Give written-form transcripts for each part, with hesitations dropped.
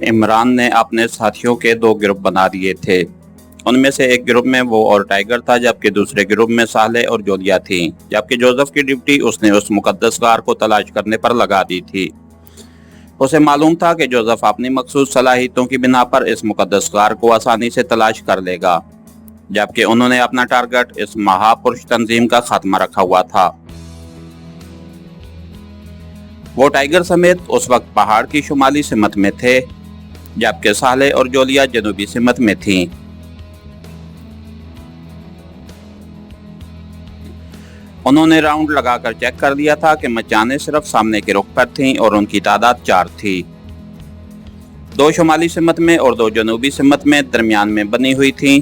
इमरान ने अपने साथियों के दो ग्रुप बना दिए थे। उनमें से एक ग्रुप में वो और टाइगर था, जबकि दूसरे ग्रुप में साले और जोलिया थी। जबकि जोसेफ की ड्यूटी उसने उस मुकद्दस गार को तलाश करने पर लगा दी थी। उसे मालूम था कि जोसेफ अपनी मखसूस सलाहियतों की बिना पर इस मुकद्दस गार को आसानी से तलाश कर लेगा, जबकि उन्होंने अपना टारगेट इस महापुरुष तंजीम का खात्मा रखा हुआ था। वो टाइगर समेत उस वक्त पहाड़ की शुमाली सिमत में थे, जबकि साले और जोलिया जनूबी सिमत में थीं। उन्होंने राउंड लगाकर चेक कर लिया था कि मचाने सिर्फ सामने के रुख पर थीं और उनकी तादाद 4 थी। 2 शुमाली सिमत में और 2 जनूबी सिमत में दरमियान में बनी हुई थीं।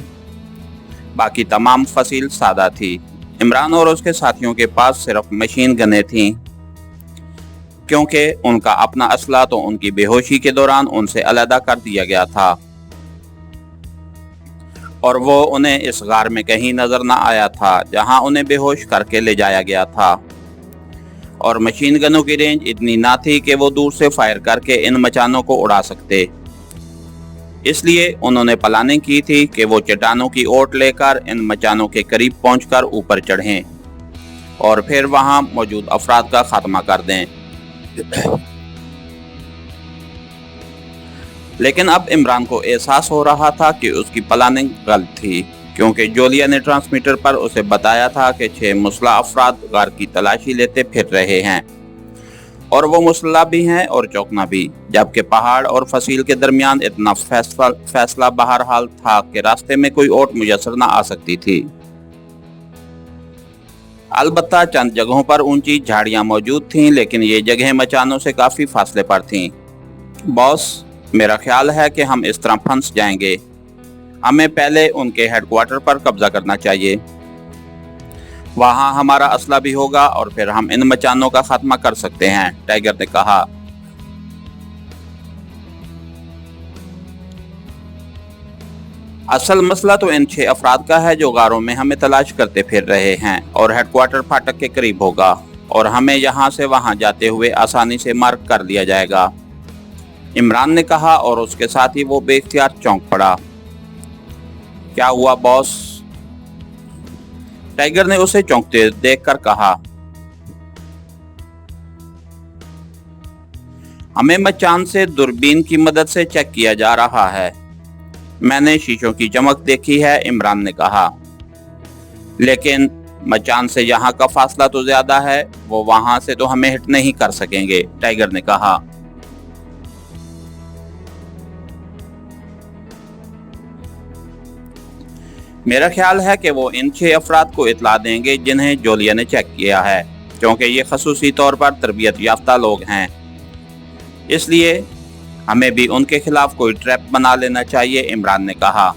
बाकी तमाम फसील सादा थी। इमरान और उसके साथियों के पास सिर्फ मशीन गनें थीं, क्योंकि उनका अपना असला तो उनकी बेहोशी के दौरान उनसे अलहदा कर दिया गया था और वो उन्हें इस गार में कहीं नजर न आया था जहां उन्हें बेहोश करके ले जाया गया था। और मशीन गनों की रेंज इतनी ना थी कि वो दूर से फायर करके इन मचानों को उड़ा सकते। इसलिए उन्होंने प्लानिंग की थी कि वो चट्टानों की ओट लेकर इन मचानों के करीब पहुंचकर ऊपर चढ़ें और फिर वहां मौजूद अफराद का खात्मा कर दें। लेकिन अब इमरान को एहसास हो रहा था कि उसकी प्लानिंग गलत थी, क्योंकि जोलिया ने ट्रांसमीटर पर उसे बताया था कि 6 मुसल्लह अफराद गार की तलाशी लेते फिर रहे हैं और वो मुसल्लह भी हैं और चौकना भी, जबकि पहाड़ और फसील के दरमियान इतना फैसला बहरहाल था कि रास्ते में कोई ओट मुयसर न आ सकती थी। अलबत्ता चंद जगहों पर ऊंची झाड़ियां मौजूद थीं, लेकिन ये जगहें मचानों से काफी फासले पर थीं। बॉस, मेरा ख्याल है कि हम इस तरह फंस जाएंगे। हमें पहले उनके हेडक्वार्टर पर कब्जा करना चाहिए। वहां हमारा असला भी होगा और फिर हम इन मचानों का खात्मा कर सकते हैं, टाइगर ने कहा। असल मसला तो इन 6 अफराद का है जो गारों में हमें तलाश करते फिर रहे हैं और हेडक्वार्टर फाटक के करीब होगा और हमें यहाँ से वहां जाते हुए आसानी से मार्क कर लिया जाएगा, इमरान ने कहा और उसके साथ ही वो बेख्तियार चौंक पड़ा। क्या हुआ बॉस? टाइगर ने उसे चौंकते देखकर कहा। हमें मचान से दूरबीन की मदद से चेक किया जा रहा है। मैंने शीशों की चमक देखी है, इमरान ने कहा। लेकिन मचान से यहाँ का फासला तो ज्यादा है, वो वहां से तो हमें हिट नहीं कर सकेंगे, टाइगर ने कहा। मेरा ख्याल है कि वो इन 6 अफराद को इतला देंगे जिन्हें जोलिया ने चेक किया है, क्योंकि ये खसूसी तौर पर तरबियत याफ्ता लोग हैं। इसलिए हमें भी उनके खिलाफ कोई ट्रैप बना लेना चाहिए, इमरान ने कहा।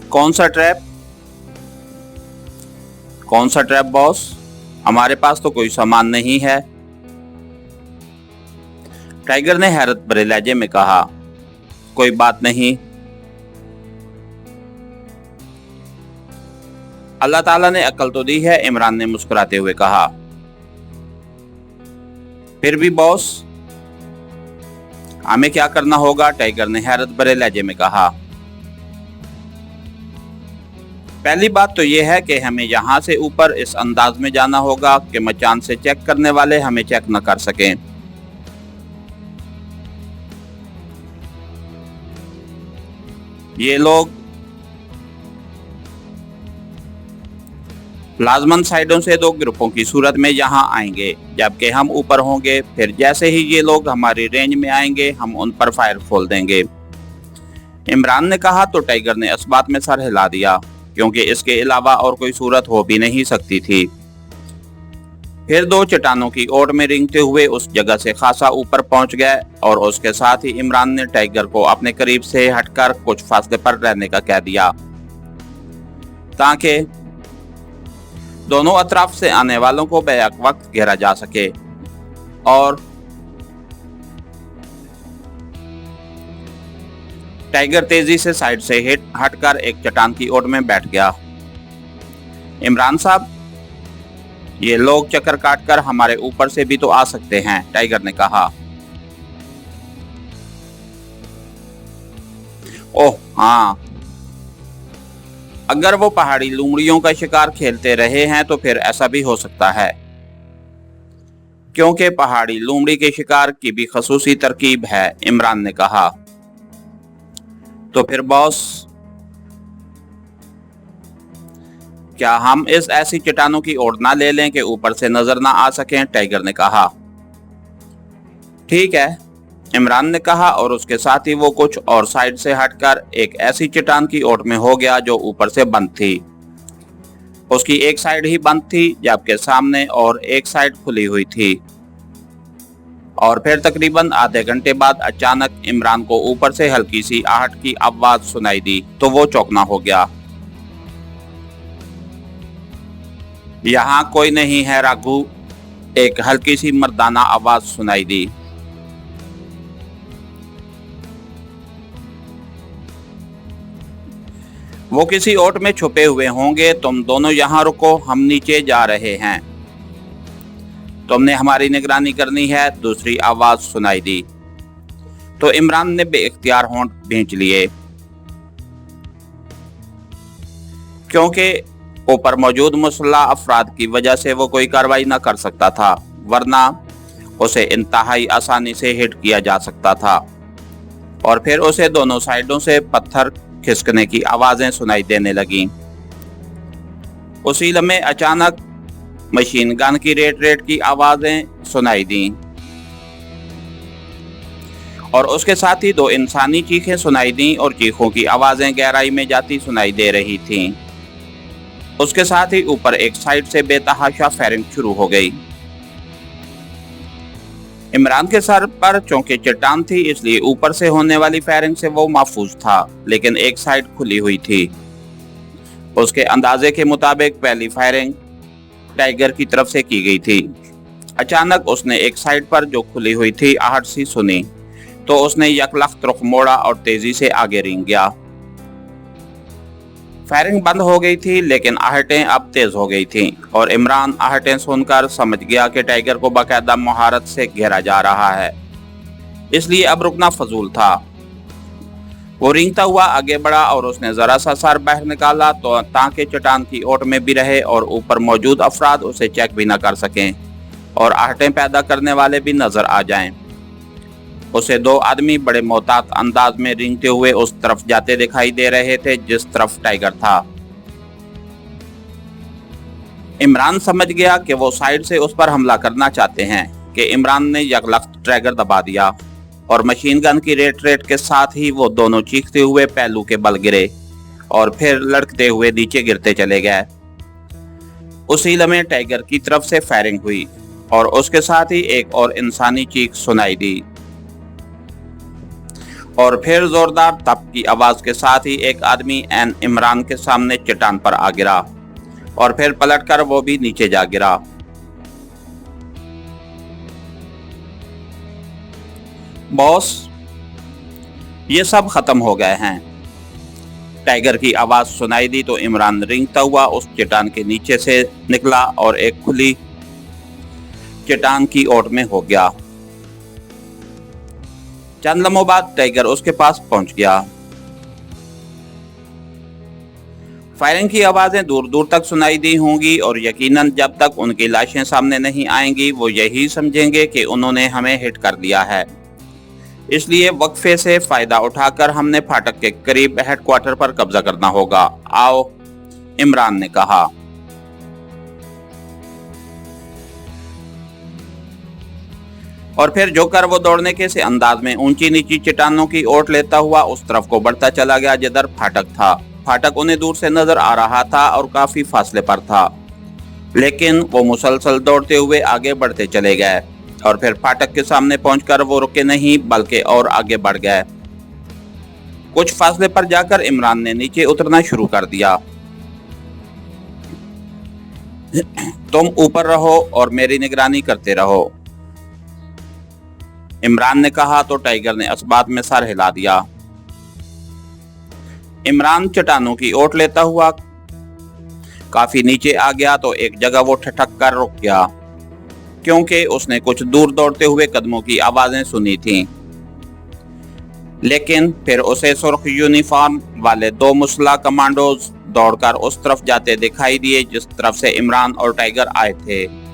कौन सा ट्रैप? कौन सा ट्रैप बॉस? हमारे पास तो कोई सामान नहीं है, टाइगर ने हैरत भरे लहजे में कहा। कोई बात नहीं, अल्लाह ताला ने अकल तो दी है, इमरान ने मुस्कुराते हुए कहा। फिर भी बॉस, हमें क्या करना होगा? टाइगर ने हैरत भरे लहजे में कहा। पहली बात तो यह है कि हमें यहाँ से ऊपर इस अंदाज में जाना होगा कि मचान से चेक करने वाले हमें चेक न कर सकें। ये लोग लाजमन साइडों से 2 ग्रुपों की सूरत में यहाँ आएंगे, जबकि हम ऊपर होंगे। फिर जैसे ही ये लोग हमारी रेंज में आएंगे, हम उन पर फायर खोल देंगे, इमरान ने कहा। तो टाइगर ने इस बात में सर हिला दिया, क्योंकि इसके अलावा और कोई सूरत हो भी नहीं सकती थी। फिर 2 चट्टानों की ओट में रेंगते हुए उस जगह से खासा ऊपर पहुंच गए और उसके साथ ही इमरान ने टाइगर को अपने करीब से हटकर कुछ फासले पर रहने का कह दिया, ताकि दोनों अतराफ से आने वालों को बेहक वक्त घेरा जा सके। और टाइगर तेजी से साइड से हटकर एक चट्टान की ओट में बैठ गया। इमरान साहब, ये लोग चक्कर काटकर हमारे ऊपर से भी तो आ सकते हैं, टाइगर ने कहा। ओह हाँ, अगर वो पहाड़ी लोमड़ियों का शिकार खेलते रहे हैं तो फिर ऐसा भी हो सकता है, क्योंकि पहाड़ी लोमड़ी के शिकार की भी खसूसी तरकीब है, इमरान ने कहा। तो फिर बॉस, क्या हम इस ऐसी चट्टानों की ओर ना ले लें कि ऊपर से नजर ना आ सकें, टाइगर ने कहा। ठीक है, इमरान ने कहा और उसके साथ ही वो कुछ और साइड से हटकर एक ऐसी चट्टान की ओर में हो गया जो ऊपर से बंद थी। उसकी एक साइड ही बंद थी जबकि सामने और एक साइड खुली हुई थी। और फिर तकरीबन आधे घंटे बाद अचानक इमरान को ऊपर से हल्की सी आहट की आवाज सुनाई दी तो वो चौंकना हो गया। यहाँ कोई नहीं है राघु, एक हल्की सी मर्दाना आवाज सुनाई दी। वो किसी ओट में छुपे हुए होंगे, तुम दोनों यहाँ रुको, हम नीचे जा रहे हैं, तुमने हमारी निगरानी करनी है, दूसरी आवाज सुनाई दी। तो इमरान ने बेइख्तियार होंठ भींच लिए, क्योंकि ऊपर मौजूद मुसल्लह अफराद की वजह से वो कोई कार्रवाई न कर सकता था, वरना उसे इंतहाई आसानी से हिट किया जा सकता था। और फिर उसे दोनों साइडों से पत्थर खिसकने की आवाजें सुनाई देने लगीं। उसी लम्हे अचानक मशीन गन की रेट की आवाजें सुनाई दी और उसके साथ ही दो इंसानी चीखें सुनाई दी और चीखों की आवाजें गहराई में जाती सुनाई दे रही थीं। उसके साथ ही ऊपर एक साइड से बेतहाशा फायरिंग शुरू हो गई। इमरान के सर पर चूंकि चट्टान थी इसलिए ऊपर से होने वाली फायरिंग से वो महफूज था, लेकिन एक साइड खुली हुई थी। उसके अंदाजे के मुताबिक पहली फायरिंग टाइगर की तरफ से की गई थी। अचानक उसने एक साइड पर जो खुली हुई थी आहट सी सुनी तो उसने यकलख्त रुख मोड़ा और तेजी से आगे रेंग गया। फायरिंग बंद हो गई थी लेकिन आहटें अब तेज हो गई थीं और इमरान आहटें सुनकर समझ गया कि टाइगर को बाकायदा महारत से घेरा जा रहा है, इसलिए अब रुकना फजूल था। वो रेंगता हुआ आगे बढ़ा और उसने जरा सा सर बाहर निकाला तो ताकि चट्टान की ओट में भी रहे और ऊपर मौजूद अफराद उसे चेक भी न कर सकें और आहटें पैदा करने वाले भी नजर आ जाएं। उसे दो आदमी बड़े मोहतात अंदाज में रेंगते हुए उस तरफ जाते दिखाई दे रहे थे जिस तरफ टाइगर था। इमरान समझ गया कि वो साइड से उस पर हमला करना चाहते हैं कि इमरान ने यकलख्त ट्रैगर दबा दिया और मशीन गन की रेट के साथ ही वो दोनों चीखते हुए पहलू के बल गिरे और फिर लड़कते हुए नीचे गिरते चले गए। उसी लम्हे टाइगर की तरफ से फायरिंग हुई और उसके साथ ही एक और इंसानी चीख सुनाई दी और फिर जोरदार तप की आवाज के साथ ही एक आदमी एन इमरान के सामने चट्टान पर आ गिरा और फिर पलटकर वो भी नीचे जा गिरा। बॉस, ये सब खत्म हो गए हैं, टाइगर की आवाज सुनाई दी तो इमरान रेंगता हुआ उस चट्टान के नीचे से निकला और एक खुली चट्टान की ओर में हो गया। चंद लम्हों बाद टाइगर उसके पास पहुंच गया। फायरिंग की आवाजें दूर दूर तक सुनाई दी होंगी और यकीनन जब तक उनकी लाशें सामने नहीं आएंगी वो यही समझेंगे कि उन्होंने हमें हिट कर दिया है। इसलिए वक्फे से फायदा उठाकर हमने फाटक के करीब हेडक्वार्टर पर कब्जा करना होगा। आओ, इमरान ने कहा। और फिर जोकर वो दौड़ने के से अंदाज में ऊंची नीची चट्टानों की ओट लेता हुआ उस तरफ को बढ़ता चला गया जिधर फाटक था। फाटक उन्हें दूर से नजर आ रहा था और काफी फासले पर था, लेकिन वो मुसलसल दौड़ते हुए आगे बढ़ते चले गए और फिर फाटक के सामने पहुंचकर वो रुके नहीं बल्कि और आगे बढ़ गए। कुछ फासले पर जाकर इमरान ने नीचे उतरना शुरू कर दिया। तुम ऊपर रहो और मेरी निगरानी करते रहो, इमरान ने कहा तो टाइगर ने असबात में सर हिला दिया। इमरान चट्टानों की ओट लेता हुआ काफी नीचे आ गया तो एक जगह वो ठठक कर रुक गया, क्योंकि उसने कुछ दूर दौड़ते हुए कदमों की आवाजें सुनी थीं। लेकिन फिर उसे सुर्ख यूनिफॉर्म वाले 2 मुस्लिम कमांडोज दौड़कर उस तरफ जाते दिखाई दिए जिस तरफ से इमरान और टाइगर आए थे।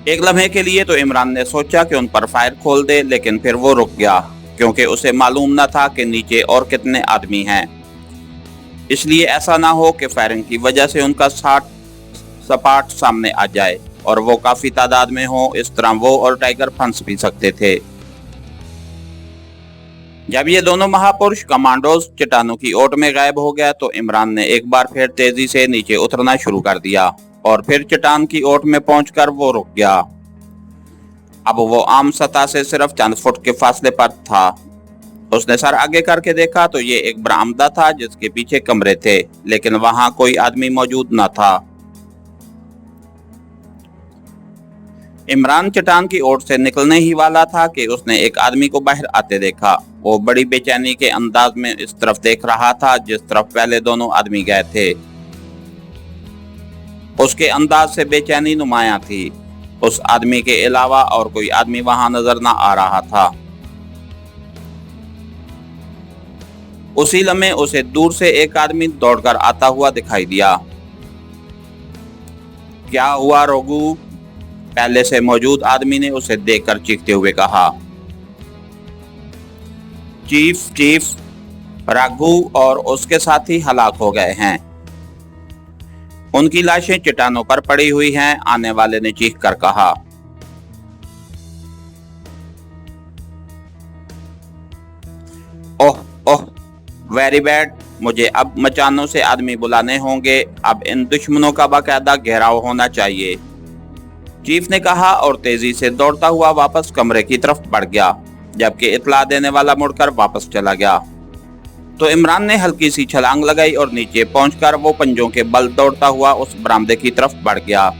एक लम्हे के लिए तो इमरान ने सोचा कि उन पर फायर खोल दे, लेकिन फिर वो रुक गया, क्योंकि उसे मालूम न था कि नीचे और कितने आदमी हैं। इसलिए ऐसा ना हो कि फायरिंग की वजह से उनका सपाट सामने आ जाए और वो काफी तादाद में हो। इस तरह वो और टाइगर फंस भी सकते थे। जब ये दोनों महापुरुष कमांडोज चट्टानों की ओट में गायब हो गया तो इमरान ने एक बार फिर तेजी से नीचे उतरना शुरू कर दिया और फिर चट्टान की ओट में पहुंचकर वो रुक गया। अब वो आम सतह से सिर्फ चंद फुट के फासले पर था। उसने सर आगे करके देखा तो ये एक बरामदा था जिसके पीछे कमरे थे, लेकिन वहां कोई आदमी मौजूद न था। इमरान चट्टान की ओर से निकलने ही वाला था कि उसने एक आदमी को बाहर आते देखा। वो बड़ी बेचैनी के अंदाज में इस तरफ देख रहा था जिस तरफ पहले दोनों आदमी गए थे। उसके अंदाज से बेचैनी नुमाया थी। उस आदमी के अलावा और कोई आदमी वहां नजर न आ रहा था। उसी लम्हे उसे दूर से एक आदमी दौड़कर आता हुआ दिखाई दिया। क्या हुआ रोगू? पहले से मौजूद आदमी ने उसे देखकर चीखते हुए कहा। चीफ, राघू और उसके साथी हलाक हो गए हैं। उनकी लाशें चट्टानों पर पड़ी हुई हैं, आने वाले ने चीख कर कहा। ओह ओह, वेरी बैड। मुझे अब मचानों से आदमी बुलाने होंगे। अब इन दुश्मनों का बाकायदा घेराव होना चाहिए, चीफ ने कहा और तेजी से दौड़ता हुआ वापस कमरे की तरफ बढ़ गया, जबकि इत्तला देने वाला मुड़कर वापस चला गया। तो इमरान ने हल्की सी छलांग लगाई और नीचे पहुंचकर वो पंजों के बल दौड़ता हुआ उस बरामदे की तरफ बढ़ गया।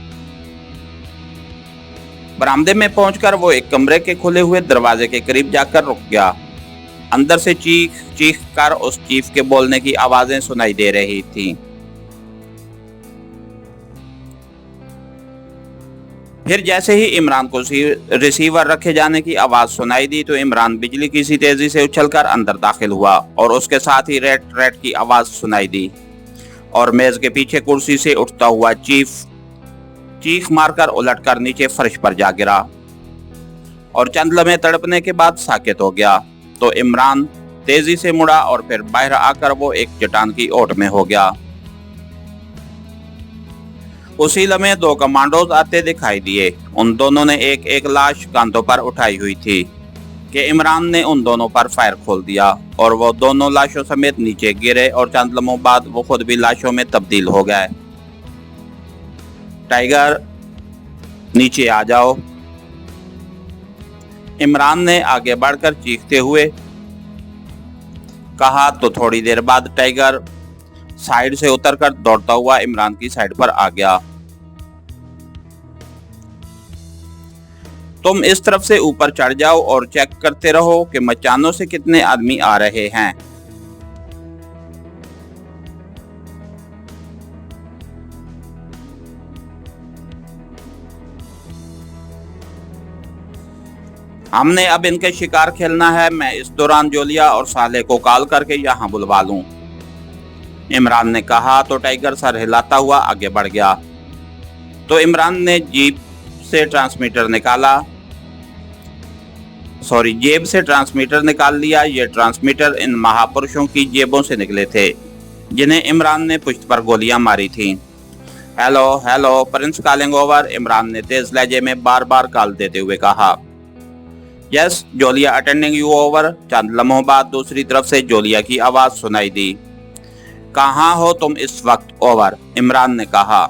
बरामदे में पहुंचकर वो एक कमरे के खुले हुए दरवाजे के करीब जाकर रुक गया। अंदर से चीख कर उस चीफ के बोलने की आवाजें सुनाई दे रही थीं। फिर जैसे ही इमरान को रिसीवर रखे जाने की आवाज सुनाई दी तो इमरान बिजली की सी तेजी से उछलकर अंदर दाखिल हुआ और उसके साथ ही रेट रेट की आवाज सुनाई दी और मेज के पीछे कुर्सी से उठता हुआ चीख मारकर उलटकर नीचे फर्श पर जा गिरा और चंद लम्हे तड़पने के बाद साकित हो गया। तो इमरान तेजी से मुड़ा और फिर बाहर आकर वो एक चट्टान की ओट में हो गया। उसी लम्हे 2 कमांडोज आते दिखाई दिए। उन दोनों ने एक एक लाश कांधों पर उठाई हुई थी कि इमरान ने उन दोनों पर फायर खोल दिया और वो दोनों लाशों समेत नीचे गिरे और चंद लम्हों बाद वो खुद भी लाशों में तब्दील हो गए। टाइगर, नीचे आ जाओ, इमरान ने आगे बढ़कर चीखते हुए कहा। तो थोड़ी देर बाद टाइगर साइड से उतरकर दौड़ता हुआ इमरान की साइड पर आ गया। तुम इस तरफ से ऊपर चढ़ जाओ और चेक करते रहो कि मचानों से कितने आदमी आ रहे हैं। हमने अब इनके शिकार खेलना है। मैं इस दौरान जोलिया और साले को कॉल करके यहाँ बुलवा लूं, इमरान ने कहा। तो टाइगर सर हिलाता हुआ आगे बढ़ गया। तो इमरान ने जेब से ट्रांसमीटर निकाल लिया। ये ट्रांसमीटर इन महापुरुषों की जेबों से निकले थे जिन्हें इमरान ने पुश्त पर गोलियां मारी थीं। Hello, Prince calling over, Imran ने तेज लहजे में बार बार कॉल देते हुए कहा। Yes, Julia attending you over. चंद लम्हों बाद दूसरी तरफ से जोलिया की आवाज सुनाई दी। कहाँ हो तुम इस वक्त? ओवर, इमरान ने कहा।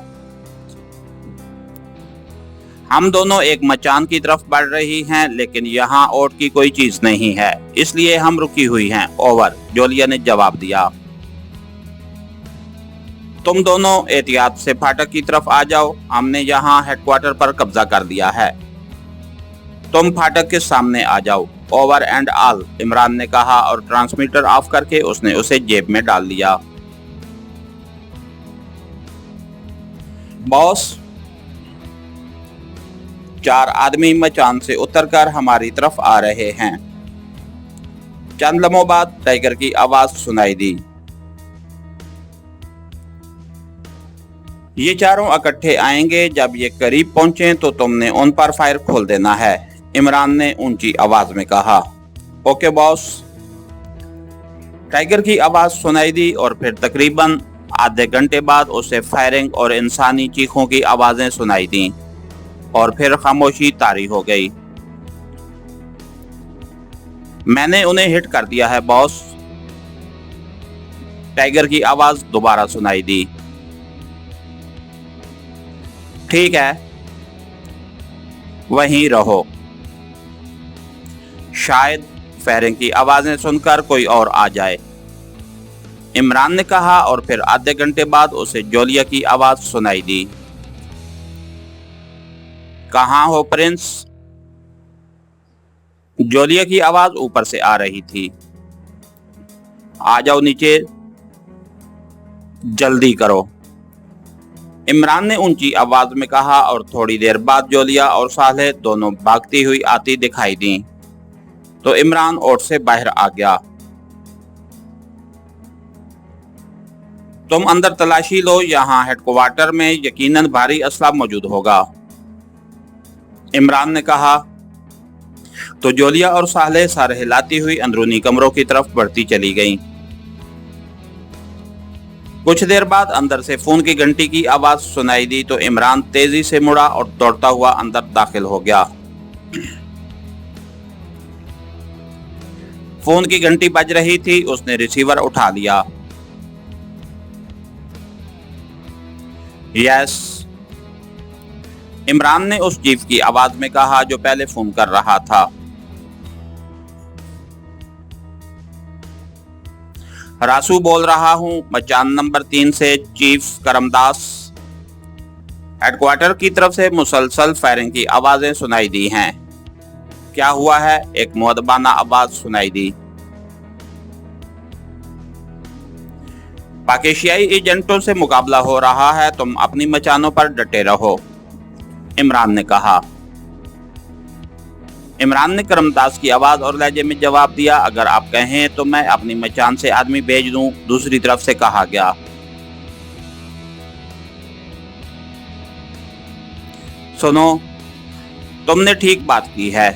हम दोनों एक मचान की तरफ बढ़ रही हैं, लेकिन यहाँ ओट की कोई चीज नहीं है, इसलिए हम रुकी हुई हैं। ओवर, जोलिया ने जवाब दिया। तुम दोनों एहतियात से फाटक की तरफ आ जाओ, हमने यहाँ हेडक्वार्टर पर कब्जा कर लिया है। तुम फाटक के सामने आ जाओ। ओवर एंड ऑल, इमरान ने कहा और ट्रांसमीटर ऑफ करके उसने उसे जेब में डाल लिया। बॉस, 4 आदमी मचान से उतरकर हमारी तरफ आ रहे हैं। चंद लम्हों बाद टाइगर की आवाज सुनाई दी। ये चारों इकट्ठे आएंगे, जब ये करीब पहुंचे तो तुमने उन पर फायर खोल देना है, इमरान ने ऊंची आवाज में कहा। Okay boss. टाइगर की आवाज सुनाई दी और फिर तकरीबन आधे घंटे बाद उसे फायरिंग और इंसानी चीखों की आवाजें सुनाई दी और फिर खामोशी तारी हो गई। मैंने उन्हें हिट कर दिया है बॉस, टाइगर की आवाज दोबारा सुनाई दी। ठीक है, वहीं रहो, शायद फायरिंग की आवाजें सुनकर कोई और आ जाए, इमरान ने कहा और फिर आधे घंटे बाद उसे जोलिया की आवाज सुनाई दी। कहाँ हो प्रिंस? जोलिया की आवाज ऊपर से आ रही थी। आ जाओ नीचे, जल्दी करो, इमरान ने ऊंची आवाज में कहा और थोड़ी देर बाद जोलिया और सालेह दोनों भागती हुई आती दिखाई दी तो इमरान ओट से बाहर आ गया। तुम अंदर तलाशी लो, यहाँ हेडक्वार्टर में यकीनन भारी असला मौजूद होगा, इमरान ने कहा तो जोलिया और सालेह सर हिलाती हुई अंदरूनी कमरों की तरफ बढ़ती चली गईं। कुछ देर बाद अंदर से फोन की घंटी की आवाज सुनाई दी तो इमरान तेजी से मुड़ा और दौड़ता हुआ अंदर दाखिल हो गया। फोन की घंटी बज रही थी, उसने रिसीवर उठा लिया। यस, इमरान ने उस चीफ की आवाज में कहा जो पहले फोन कर रहा था। रासू बोल रहा हूं, मचान नंबर 3 से चीफ करमदास। हेडक्वार्टर की तरफ से मुसलसल फायरिंग की आवाजें सुनाई दी हैं। क्या हुआ है? एक मुअद्दबाना आवाज सुनाई दी। पाकिस्तानी एजेंटों से मुकाबला हो रहा है, तुम अपनी मचानों पर डटे रहो, इमरान ने कहा। इमरान ने करमदास की आवाज और लहजे में जवाब दिया, अगर आप कहें तो मैं अपनी मचान से आदमी भेज दूं, दूसरी तरफ से कहा गया। सुनो, तुमने ठीक बात की है।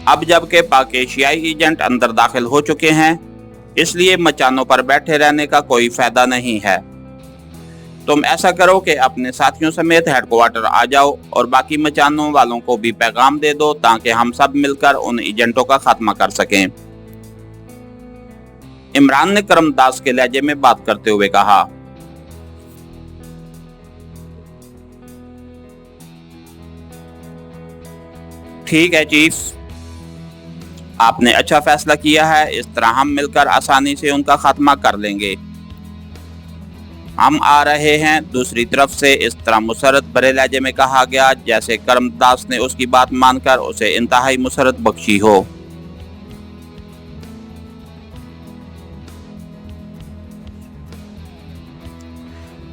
अब जबकि पाकिस्तानी एजेंट अंदर दाखिल हो चुके हैं, इसलिए मचानों पर बैठे रहने का कोई फायदा नहीं है। तुम ऐसा करो कि अपने साथियों समेत हेडक्वार्टर आ जाओ और बाकी मचानों वालों को भी पैगाम दे दो ताकि हम सब मिलकर उन एजेंटों का खात्मा कर सकें, इमरान ने करमदास के लहजे में बात करते हुए कहा। ठीक है चीफ, आपने अच्छा फैसला किया है, इस तरह हम मिलकर आसानी से उनका खात्मा कर लेंगे। हम आ रहे हैं, दूसरी तरफ से इस तरह मुसरत भरे लहजे में कहा गया जैसे करमदास ने उसकी बात मानकर उसे इंतहाई मुसरत बख्शी हो।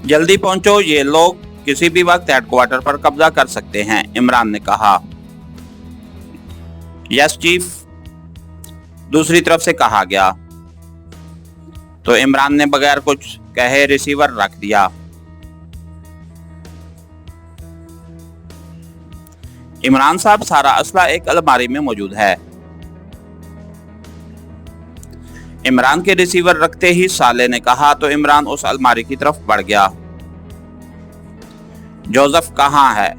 जल्दी पहुंचो, ये लोग किसी भी वक्त हेडक्वार्टर पर कब्जा कर सकते हैं, इमरान ने कहा। यस चीफ, दूसरी तरफ से कहा गया तो इमरान ने बगैर कुछ कहे रिसीवर रख दिया। इमरान साहब, सारा असला एक अलमारी में मौजूद है, इमरान के रिसीवर रखते ही साले ने कहा तो इमरान उस अलमारी की तरफ बढ़ गया। जोसेफ कहाँ है?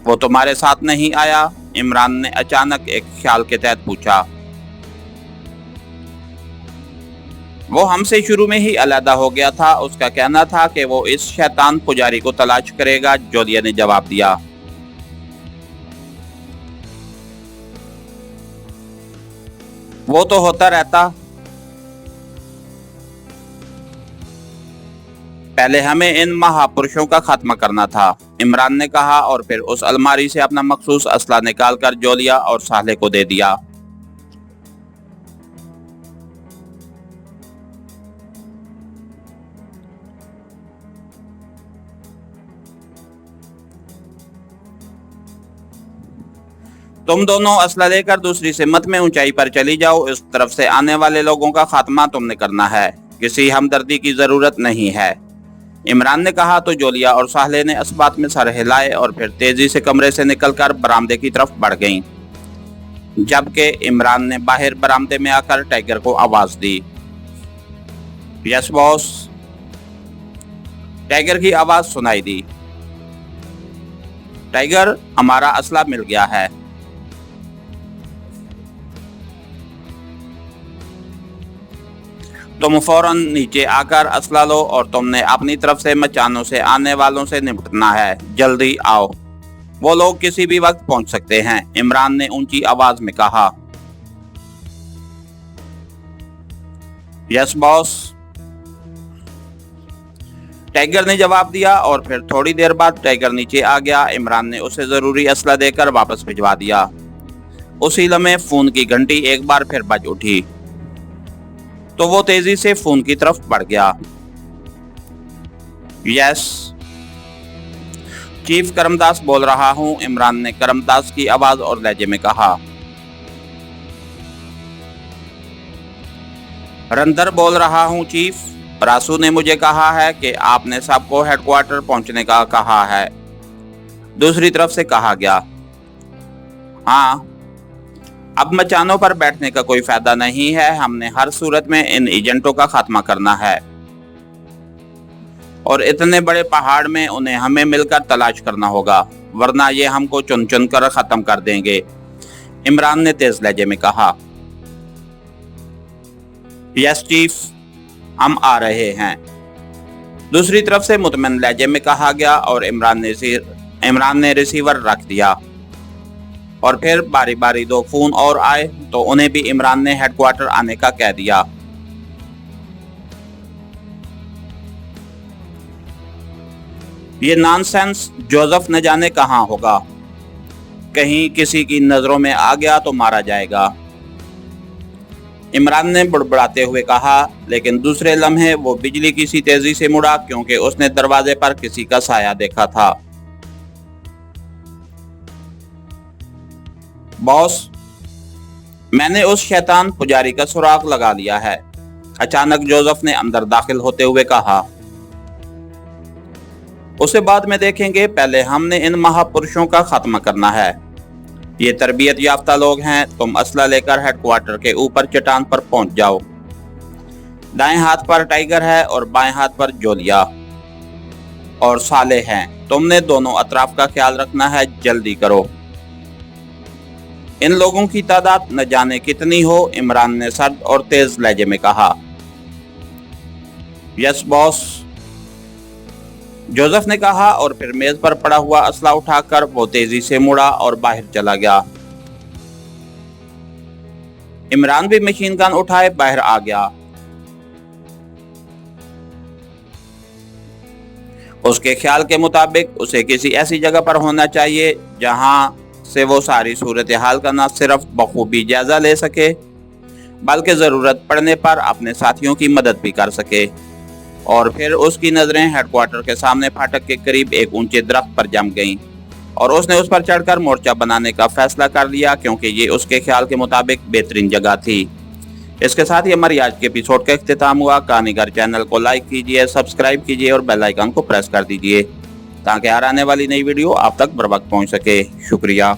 वो तुम्हारे साथ नहीं आया? इमरान ने अचानक एक ख्याल के तहत पूछा। वो हमसे शुरू में ही अलहदा हो गया था, उसका कहना था कि वो इस शैतान पुजारी को तलाश करेगा, जोलिया ने जवाब दिया। वो तो होता रहता, पहले हमें इन महापुरुषों का खात्मा करना था, इमरान ने कहा और फिर उस अलमारी से अपना मखसूस असला निकालकर जोलिया और साले को दे दिया। तुम दोनों असला लेकर दूसरी सिमत में ऊंचाई पर चली जाओ। इस तरफ से आने वाले लोगों का खात्मा तुमने करना है, किसी हमदर्दी की जरूरत नहीं है। इमरान ने कहा तो जोलिया और साहले ने इस बात में सर हिलाए और फिर तेजी से कमरे से निकलकर बरामदे की तरफ बढ़ गईं। जबकि इमरान ने बाहर बरामदे में आकर टाइगर को आवाज दी। यस बॉस, टाइगर की आवाज सुनाई दी। टाइगर, हमारा असला मिल गया है। तुम फौरन नीचे आकर असला लो और तुमने अपनी तरफ से मचानों से आने वालों से निपटना है। जल्दी आओ, वो लोग किसी भी वक्त पहुंच सकते हैं, इमरान ने ऊंची आवाज में कहा। यस बॉस, टाइगर ने जवाब दिया और फिर थोड़ी देर बाद टाइगर नीचे आ गया। इमरान ने उसे जरूरी असला देकर वापस भिजवा दिया। उसी लम्हे फोन की घंटी एक बार फिर बज उठी तो वो तेजी से फोन की तरफ बढ़ गया। यस, चीफ करमदास बोल रहा हूं, इमरान ने करमदास की आवाज और लहजे में कहा। रंदर बोल रहा हूं चीफ, रासू ने मुझे कहा है कि आपने सबको हेडक्वार्टर पहुंचने का कहा है। दूसरी तरफ से कहा गया। हाँ, अब मचानों पर बैठने का कोई फायदा नहीं है, हमने हर सूरत में इन एजेंटों का खात्मा करना है और इतने बड़े पहाड़ में उन्हें हमें मिलकर तलाश करना होगा, वरना ये हमको चुन चुन कर खत्म कर देंगे, इमरान ने तेज लहजे में कहा। यस चीफ, हम आ रहे हैं, दूसरी तरफ से मुतमईन लहजे में कहा गया और इमरान ने रिसीवर रख दिया। और फिर बारी बारी 2 फोन और आए तो उन्हें भी इमरान ने हेडक्वार्टर आने का कह दिया। ये नॉनसेंस जोसेफ न जाने कहां होगा, कहीं किसी की नजरों में आ गया तो मारा जाएगा, इमरान ने बुड़बुड़ाते हुए कहा। लेकिन दूसरे लम्हे वो बिजली की सी तेजी से मुड़ा क्योंकि उसने दरवाजे पर किसी का साया देखा था। बॉस, मैंने उस शैतान पुजारी का सुराग लगा लिया है, अचानक जोसेफ ने अंदर दाखिल होते हुए कहा। उसे बाद में देखेंगे, पहले हमने इन महापुरुषों का खात्मा करना है। ये तरबियत याफ्ता लोग हैं, तुम असला लेकर हेडक्वार्टर के ऊपर चट्टान पर पहुंच जाओ। दाएं हाथ पर टाइगर है और बाएं हाथ पर जोलिया और साले हैं, तुमने दोनों अतराफ का ख्याल रखना है, जल्दी करो। इन लोगों की तादाद न जाने कितनी हो, इमरान ने सर्द और तेज लहजे में कहा। यस बॉस, जोसेफ ने कहा और फिर मेज पर पड़ा हुआ असला उठाकर वो तेजी से मुड़ा और बाहर चला गया। इमरान भी मशीन गन उठाए बाहर आ गया। उसके ख्याल के मुताबिक उसे किसी ऐसी जगह पर होना चाहिए जहां से वो सारी सूरत हाल का न सिर्फ बखूबी जायजा ले सके बल्कि जरूरत पड़ने पर अपने साथियों की मदद भी कर सके। और फिर उसकी नजरें हेडक्वार्टर के सामने फाटक के करीब एक ऊंचे दरख्त पर जम गईं और उसने उस पर चढ़कर मोर्चा बनाने का फैसला कर लिया क्योंकि ये उसके ख्याल के मुताबिक बेहतरीन जगह थी। इसके साथ ही हमारी आज के एपिसोड का इख्तिताम हुआ। कहानीगर चैनल को लाइक कीजिए, सब्सक्राइब कीजिए और बेल आइकन को प्रेस कर दीजिए ताकि हर आने वाली नई वीडियो आप तक बर वक्त पहुंच सके। शुक्रिया।